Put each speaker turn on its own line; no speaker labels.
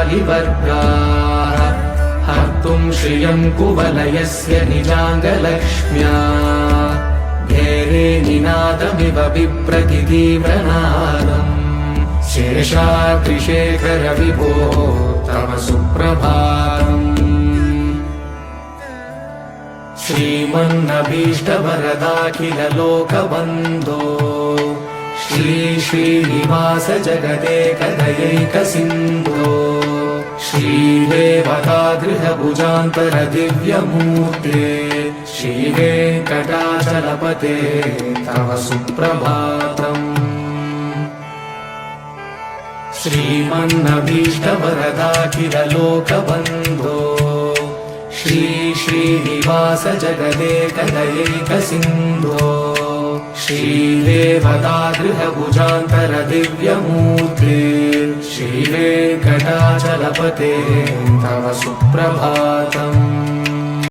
वालिवर्गाः हर्तुं श्रियं कुवलयस्य निजाङ्गलक्ष्म्या घेरे निनादमिव बिभ्रतितीव्रनादम् शेषाद्रिशेखर विभो तव सुप्रभातम् श्रीमन्नभीष्टवरदाखिल लोकबन्धो श्री श्रीनिवास जगदेकदयैकसिन्धो श्रीदेवतागृहभुजान्तर दिव्यमूर्ते श्रीवेङ्कटाचलपते तव सुप्रभातम् श्रीमन्नभीष्टवरदाखिल लोकबन्धो श्री श्रीनिवास जगदेकदयैकसिन्धो श्रीदेवतागृहभुजान्तर दिव्यमूर्ते श्रीवेङ्कटाचलपते तव सुप्रभातम्।